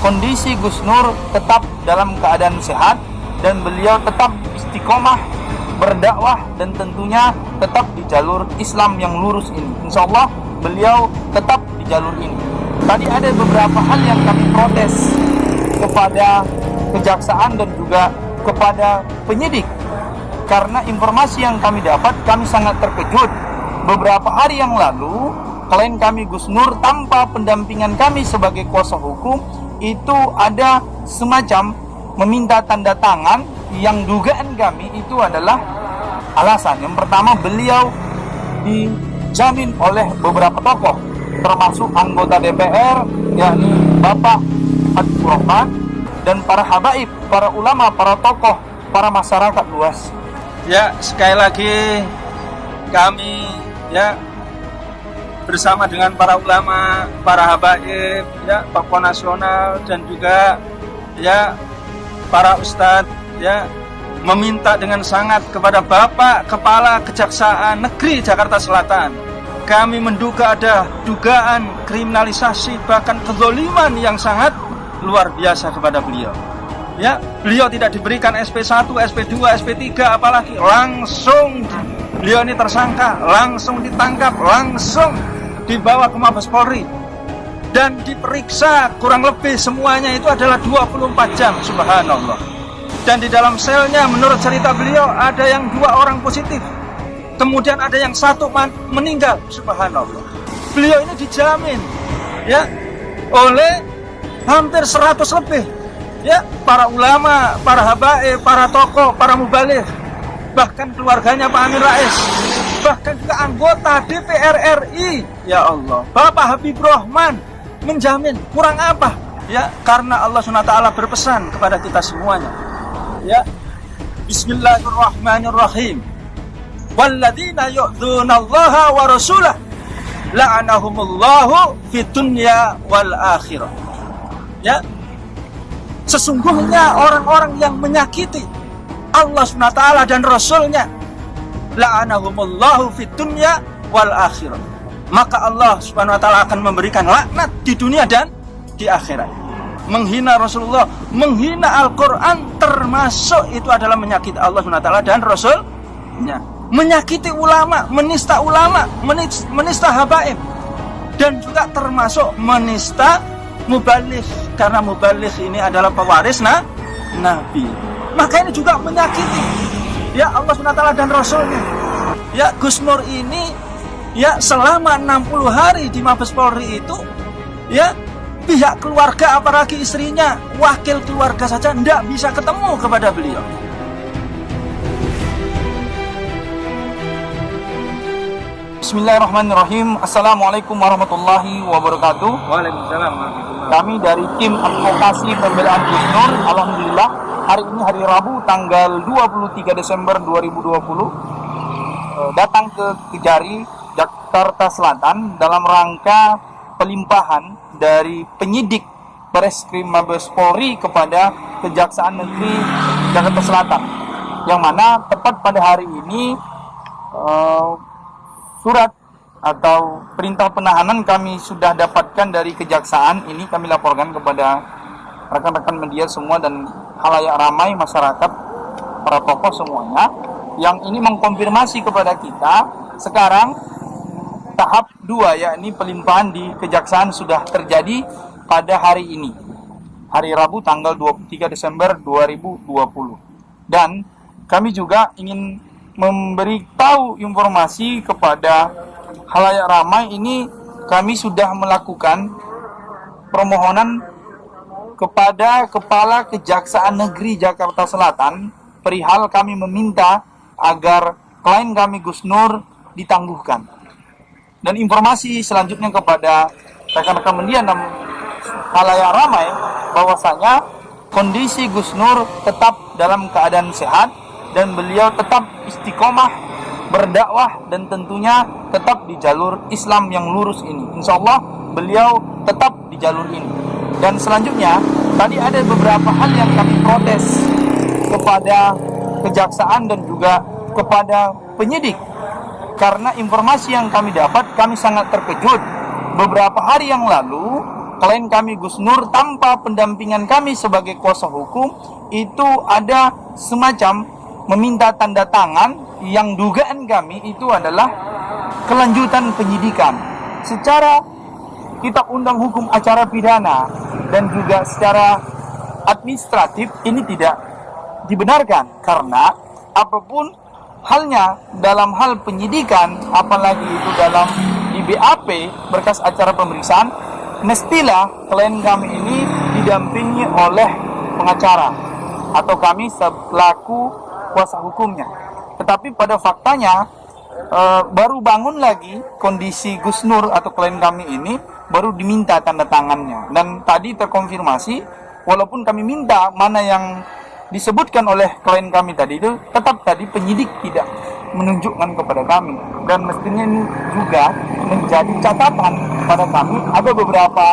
kondisi Gus Nur tetap dalam keadaan sehat dan beliau tetap istiqomah berdakwah dan tentunya tetap di jalur Islam yang lurus ini. Insya Allah beliau tetap di jalur ini. Tadi ada beberapa hal yang kami protes kepada kejaksaan dan juga kepada penyidik, karena informasi yang kami dapat kami sangat terkejut. Beberapa hari yang lalu klien kami Gus Nur tanpa pendampingan kami sebagai kuasa hukum itu ada semacam meminta tanda tangan yang dugaan kami itu adalah alasan. Yang pertama, beliau dijamin oleh beberapa tokoh termasuk anggota DPR yakni Bapak Habibur Rahman dan para habaib, para ulama, para tokoh, para masyarakat luas. Ya, sekali lagi kami bersama dengan para ulama, para habaib, tokoh nasional dan juga para ustadz meminta dengan sangat kepada Bapak Kepala Kejaksaan Negeri Jakarta Selatan. Kami menduga ada dugaan kriminalisasi bahkan kezaliman yang sangat luar biasa kepada beliau. Beliau tidak diberikan SP1, SP2, SP3, apalagi langsung beliau ini tersangka, langsung ditangkap, langsung dibawa ke Mabes Polri dan diperiksa kurang lebih semuanya itu adalah 24 jam, subhanallah. Dan di dalam selnya menurut cerita beliau ada yang 2 orang positif, kemudian ada yang 1 meninggal, subhanallah. Beliau ini dijamin oleh hampir 100 lebih para ulama, para habaib, para tokoh, para mubaligh, bahkan keluarganya Pak Amin Rais, bahkan juga anggota DPR RI. Ya Allah, Bapak Habibur Rahman menjamin. Kurang apa? Karena Allah SWT berpesan kepada kita semuanya. Bismillahirrahmanirrahim. Walladzina yu'dzunallaha wa rasulahu la'anahumullahu fid dunya wal akhirah. Sesungguhnya orang-orang yang menyakiti Allah SWT dan Rasulnya, la'anahumullahu fid dunya wal akhirah, maka Allah SWT akan memberikan laknat di dunia dan di akhirat. Menghina Rasulullah, menghina Al-Quran, termasuk itu adalah menyakiti Allah SWT dan Rasulnya. Menyakiti ulama, menista habaib, dan juga termasuk menista mubaligh, karena mubaligh ini adalah pewaris Nabi. Maka ini juga menyakiti Allah SWT dan Rasulnya. Gus Nur ini selama 60 hari di Mabes Polri itu pihak keluarga, apalagi istrinya, wakil keluarga saja tidak bisa ketemu kepada beliau. Bismillahirrahmanirrahim. Assalamualaikum warahmatullahi wabarakatuh. Waalaikumsalam. Kami dari tim advokasi pembelaan Gus Nur, alhamdulillah hari ini hari Rabu tanggal 23 Desember 2020 datang ke Kejari, Jakarta Selatan dalam rangka pelimpahan dari penyidik Bareskrim Mabes Polri kepada Kejaksaan Negeri Jakarta Selatan, yang mana tepat pada hari ini surat atau perintah penahanan kami sudah dapatkan dari kejaksaan. Ini kami laporkan kepada rekan-rekan media semua dan khalayak ramai masyarakat, para tokoh semuanya, yang ini mengkonfirmasi kepada kita sekarang tahap 2, yakni pelimpahan di kejaksaan sudah terjadi pada hari ini, hari Rabu tanggal 23 Desember 2020. Dan kami juga ingin memberitahu informasi kepada khalayak ramai ini, kami sudah melakukan permohonan kepada Kepala Kejaksaan Negeri Jakarta Selatan perihal kami meminta agar klien kami Gus Nur ditangguhkan. Dan informasi selanjutnya kepada rekan-rekan media dan khalayak ramai bahwasanya kondisi Gus Nur tetap dalam keadaan sehat dan beliau tetap istiqomah berdakwah dan tentunya tetap di jalur Islam yang lurus ini. Insya Allah beliau tetap di jalur ini. Dan selanjutnya tadi ada beberapa hal yang kami protes kepada kejaksaan dan juga kepada penyidik, karena informasi yang kami dapat kami sangat terkejut. Beberapa hari yang lalu klien kami Gus Nur tanpa pendampingan kami sebagai kuasa hukum itu ada semacam meminta tanda tangan yang dugaan kami itu adalah kelanjutan penyidikan. Secara kitab undang hukum acara pidana dan juga secara administratif ini tidak dibenarkan, karena apapun halnya dalam hal penyidikan, apalagi itu dalam di BAP berkas acara pemeriksaan, mestilah klien kami ini didampingi oleh pengacara atau kami selaku kuasa hukumnya. Tetapi pada faktanya baru bangun lagi kondisi Gus Nur atau klien kami ini baru diminta tanda tangannya, dan tadi terkonfirmasi walaupun kami minta mana yang disebutkan oleh klien kami tadi itu, tetap tadi penyidik tidak menunjukkan kepada kami, dan mestinya ini juga menjadi catatan pada kami ada beberapa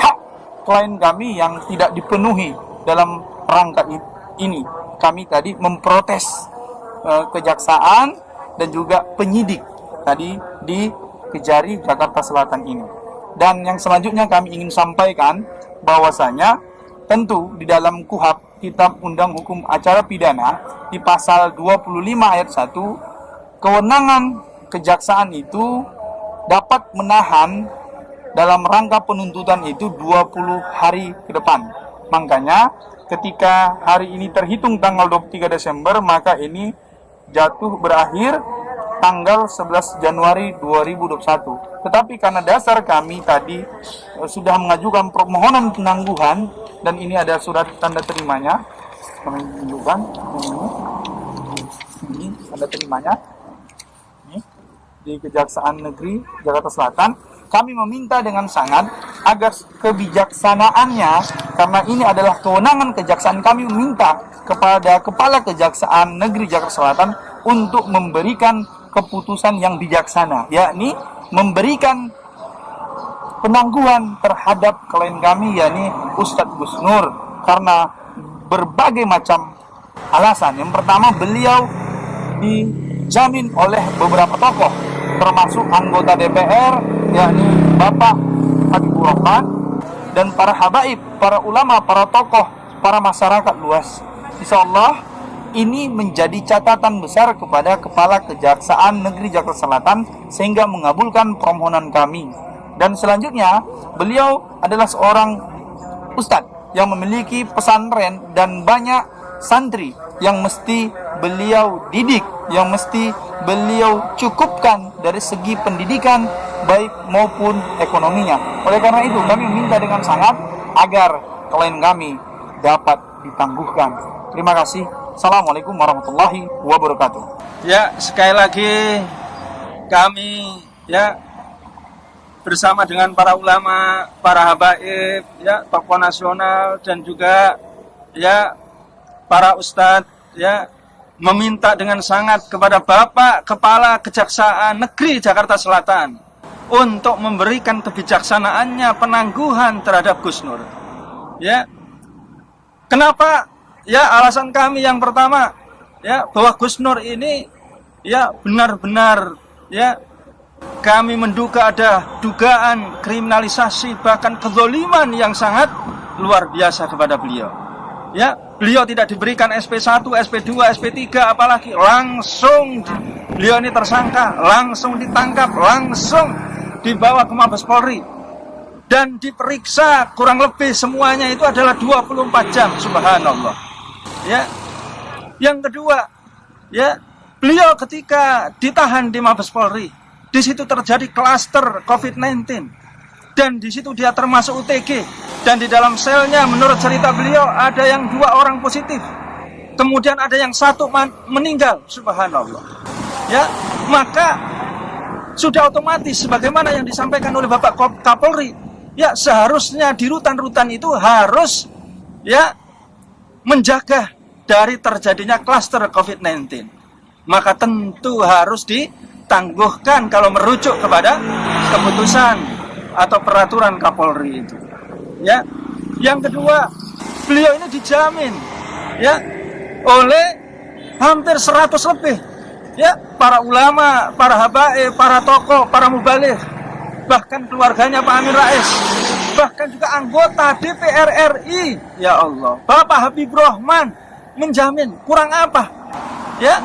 hak klien kami yang tidak dipenuhi dalam rangka ini. Kami tadi memprotes kejaksaan dan juga penyidik tadi di Kejari Jakarta Selatan ini. Dan yang selanjutnya kami ingin sampaikan bahwasanya tentu di dalam KUHP Kitab Undang Hukum Acara Pidana di pasal 25 ayat 1, kewenangan kejaksaan itu dapat menahan dalam rangka penuntutan itu 20 hari ke depan. Makanya ketika hari ini terhitung tanggal 23 Desember, maka ini jatuh berakhir tanggal 11 Januari 2021. Tetapi karena dasar kami tadi sudah mengajukan permohonan penangguhan, dan ini ada surat tanda terimanya, kami tunjukkan ini tanda terimanya ini di Kejaksaan Negeri Jakarta Selatan. Kami meminta dengan sangat agar kebijaksanaannya, karena ini adalah kewenangan kejaksaan, kami meminta kepada Kepala Kejaksaan Negeri Jakarta Selatan untuk memberikan keputusan yang bijaksana, yakni memberikan penangguhan terhadap klien kami, yakni Ustadz Gus Nur, karena berbagai macam alasan. Yang pertama, beliau dijamin oleh beberapa tokoh, termasuk anggota DPR, yakni Bapak Habibur Rahman, dan para habaib, para ulama, para tokoh, para masyarakat luas. Insya Allah ini menjadi catatan besar kepada Kepala Kejaksaan Negeri Jakarta Selatan sehingga mengabulkan permohonan kami. Dan selanjutnya, beliau adalah seorang ustadz yang memiliki pesantren dan banyak santri yang mesti beliau didik, yang mesti beliau cukupkan dari segi pendidikan baik maupun ekonominya. Oleh karena itu, kami meminta dengan sangat agar klien kami dapat ditangguhkan. Terima kasih. Assalamualaikum warahmatullahi wabarakatuh. Ya, sekali lagi kami bersama dengan para ulama, para habaib, tokoh nasional, dan juga para ustadz meminta dengan sangat kepada Bapak Kepala Kejaksaan Negeri Jakarta Selatan untuk memberikan kebijaksanaannya penangguhan terhadap Gus Nur. Kenapa? Alasan kami yang pertama, bahwa Gus Nur ini benar-benar kami menduga ada dugaan kriminalisasi, bahkan kezaliman yang sangat luar biasa kepada beliau. Beliau tidak diberikan SP1, SP2, SP3, apalagi langsung beliau ini tersangka, langsung ditangkap, langsung dibawa ke Mabes Polri dan diperiksa kurang lebih semuanya itu adalah 24 jam, subhanallah. Yang kedua, beliau ketika ditahan di Mabes Polri, di situ terjadi klaster COVID-19, dan di situ dia termasuk UTG, dan di dalam selnya menurut cerita beliau ada yang 2 orang positif, kemudian ada yang 1 meninggal, subhanallah. Maka sudah otomatis sebagaimana yang disampaikan oleh Bapak Kapolri, seharusnya di rutan-rutan itu harus menjaga dari terjadinya klaster COVID-19. Maka tentu harus ditangguhkan kalau merujuk kepada keputusan atau peraturan Kapolri itu. Yang kedua, beliau ini dijamin oleh hampir 100 lebih para ulama, para habaib, para tokoh, para mubaligh, bahkan keluarganya Pak Amin Rais. bahkan juga anggota DPR RI. Ya Allah, Bapak Habibur Rahman menjamin, kurang apa? Ya.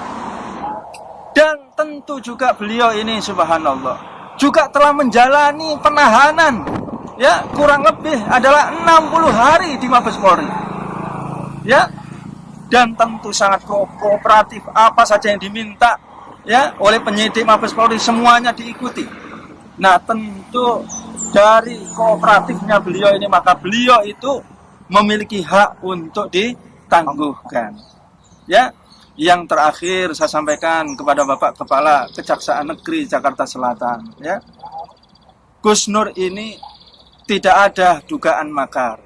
Dan tentu juga beliau ini subhanallah juga telah menjalani penahanan, ya, kurang lebih adalah 60 hari di Mabes Polri. Ya. Dan tentu sangat kooperatif, apa saja yang diminta, ya, oleh penyidik Mabes Polri semuanya diikuti. Nah, tentu dari kooperatifnya beliau ini, maka beliau itu memiliki hak untuk ditangguhkan. Ya, yang terakhir saya sampaikan kepada Bapak Kepala Kejaksaan Negeri Jakarta Selatan, ya. Gus Nur ini tidak ada dugaan makar,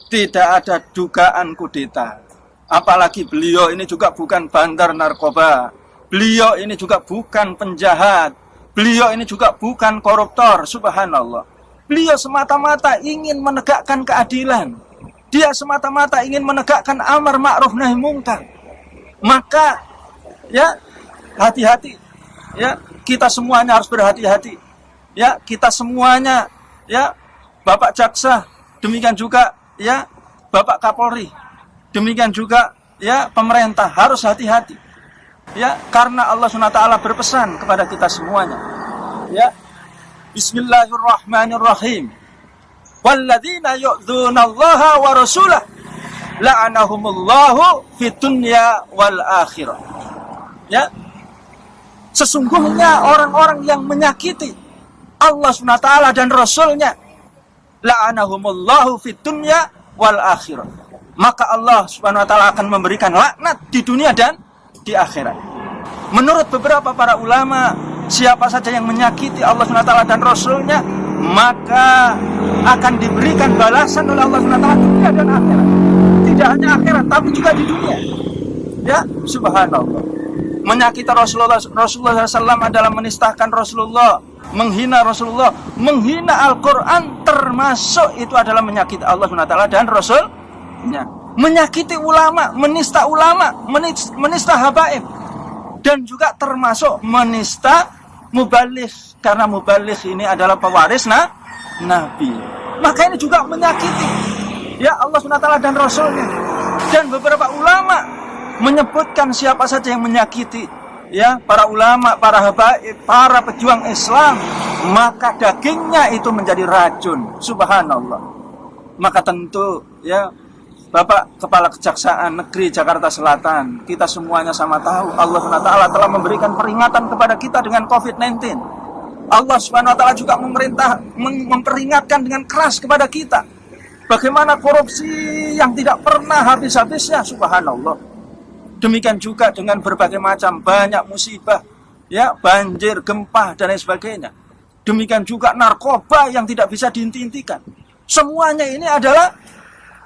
tidak ada dugaan kudeta. Apalagi beliau ini juga bukan bandar narkoba, beliau ini juga bukan penjahat, beliau ini juga bukan koruptor, subhanallah. Beliau semata-mata ingin menegakkan keadilan. Dia semata-mata ingin menegakkan amar ma'ruf nahi mungkar. Maka, ya, hati-hati. Ya, kita semuanya harus berhati-hati. Ya, kita semuanya, ya, Bapak Jaksa, demikian juga, ya, Bapak Kapolri, demikian juga, ya, pemerintah harus hati-hati. Ya, karena Allah SWT berpesan kepada kita semuanya. Ya, Bismillahirrahmanirrahim. Walladzina yu'dzunallaha wa rasulah la'anahumullahu fid dunya wal akhirah. Ya. Sesungguhnya orang-orang yang menyakiti Allah SWT dan Rasulnya, la'anahumullahu fid dunya wal akhirah, maka Allah SWT akan memberikan laknat di dunia dan di akhirat. Menurut beberapa para ulama, siapa saja yang menyakiti Allah SWT dan Rasulnya, maka akan diberikan balasan oleh Allah SWT di dunia dan akhirat. Tidak hanya akhirat, tapi juga di dunia. Ya, subhanallah. Menyakiti Rasulullah SAW adalah menistakan Rasulullah, menghina Rasulullah, menghina Al-Quran, termasuk itu adalah menyakiti Allah SWT dan Rasulnya. Menyakiti ulama, menista habaib, dan juga termasuk menista mubaligh, karena mubaligh ini adalah pewaris Nabi. Maka ini juga menyakiti, ya, Allah SWT dan Rasulnya. Dan beberapa ulama menyebutkan siapa saja yang menyakiti, ya, para ulama, para habaib, para pejuang Islam, maka dagingnya itu menjadi racun. Subhanallah. Maka tentu, ya, Bapak Kepala Kejaksaan Negeri Jakarta Selatan, kita semuanya sama tahu Allah SWT telah memberikan peringatan kepada kita dengan COVID-19. Allah SWT juga memperingatkan dengan keras kepada kita bagaimana korupsi yang tidak pernah habis-habisnya, subhanallah. Demikian juga dengan berbagai macam banyak musibah, ya, banjir, gempa, dan lain sebagainya. Demikian juga narkoba yang tidak bisa dihenti-hentikan. Semuanya ini adalah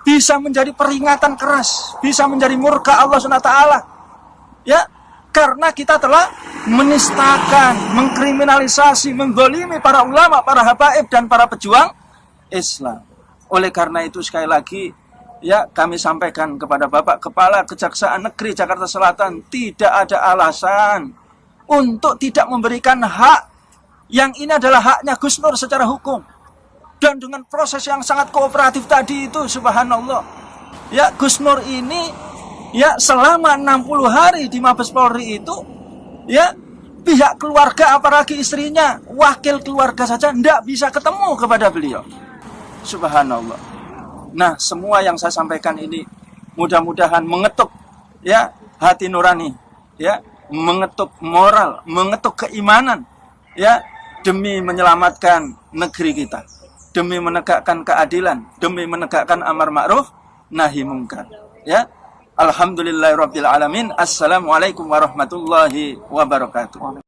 bisa menjadi peringatan keras, bisa menjadi murka Allah SWT. Ya, karena kita telah menistakan, mengkriminalisasi, menggolimi para ulama, para habaib, dan para pejuang Islam. Oleh karena itu sekali lagi, ya, kami sampaikan kepada Bapak Kepala Kejaksaan Negeri Jakarta Selatan, tidak ada alasan untuk tidak memberikan hak yang ini adalah haknya Gus Nur secara hukum. Dan dengan proses yang sangat kooperatif tadi itu, subhanallah, ya, Gus Nur ini, ya, selama 60 hari di Mabes Polri itu, ya, pihak keluarga, apalagi istrinya, wakil keluarga saja tidak bisa ketemu kepada beliau. Subhanallah. Nah, semua yang saya sampaikan ini mudah-mudahan mengetuk, ya, hati nurani, ya, mengetuk moral, mengetuk keimanan, ya, demi menyelamatkan negeri kita, demi menegakkan keadilan, demi menegakkan amar ma'ruf nahi mungkar. Ya, alhamdulillahirabbil alamin. Assalamualaikum warahmatullahi wabarakatuh.